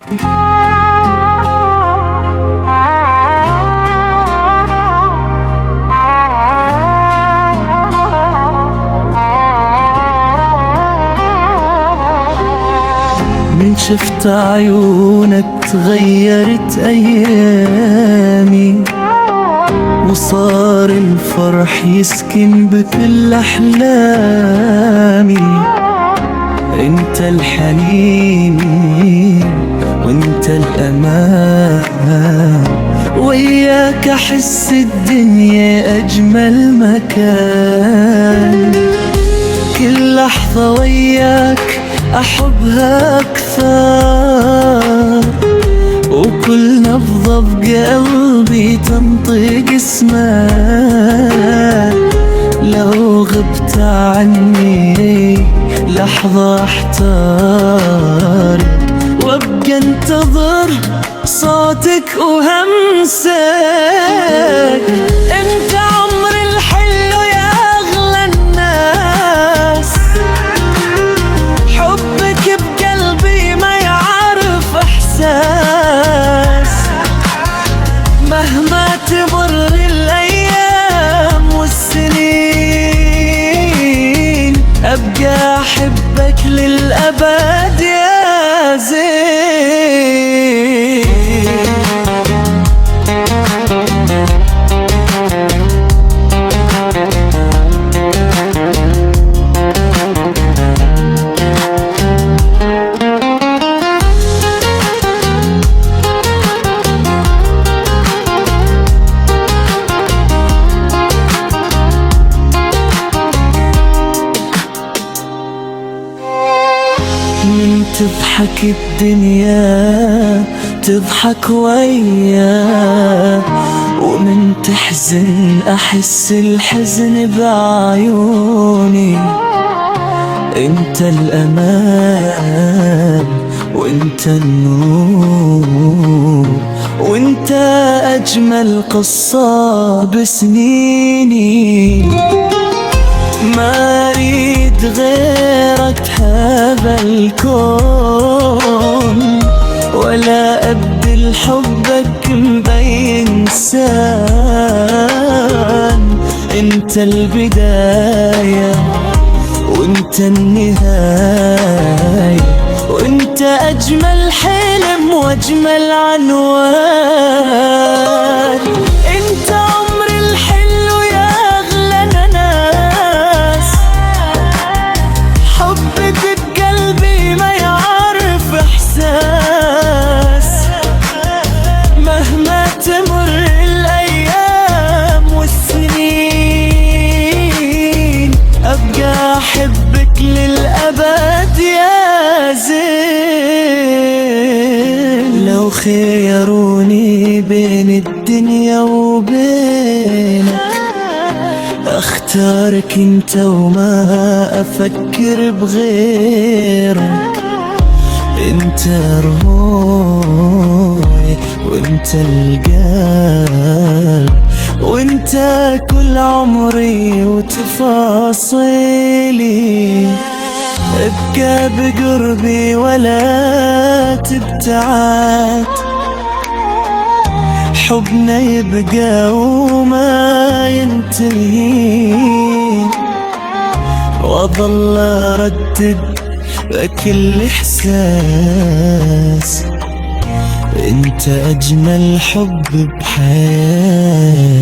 من شفت عيونك تغيرت أيامي، وصار الفرح يسكن بكل أحلامي. انت الحنين وانت الأمان، وياك أحس الدنيا أجمل مكان. كل لحظة وياك أحبها أكثر، وكل نبضة بقلبي تنطق اسمك. لو غبت عني لحظة احتار، وابقى انتظر صوتك وهمسك. انت عمري الحلو يا اغلى الناس، حبك بقلبي ما يعرف احساس. مهما تمر الايام والسنين، ابقى احبك للابد يا زين. من تضحك الدنيا تضحك وياه، ومن تحزن أحس الحزن بعيوني. انت الأمان وانت النور، وانت أجمل قصة بسنيني. ما أريد غيرك هذا الكون، ولا أبدل حبك بأي إنسان. انت البداية وانت النهاية، وانت أجمل حلم وأجمل عنوان. انت عمري الحلو يا أغلى ناس، حبك بقلبي ما يعرف إحساس. مهما تمر الأيام والسنين، أبقى أحبك للأبد يا زين. لو خيروني بين الدنيا وبينك، اختارك انت وما افكر بغيرك. انت روحي وانت القلب، وانت كل عمري وتفاصيلي. ابقى بقربي ولا تبتعد، حبنا يبقى وما ينتهي. وأظل أردد بكل إحساس، انت أجمل حب بحياتي.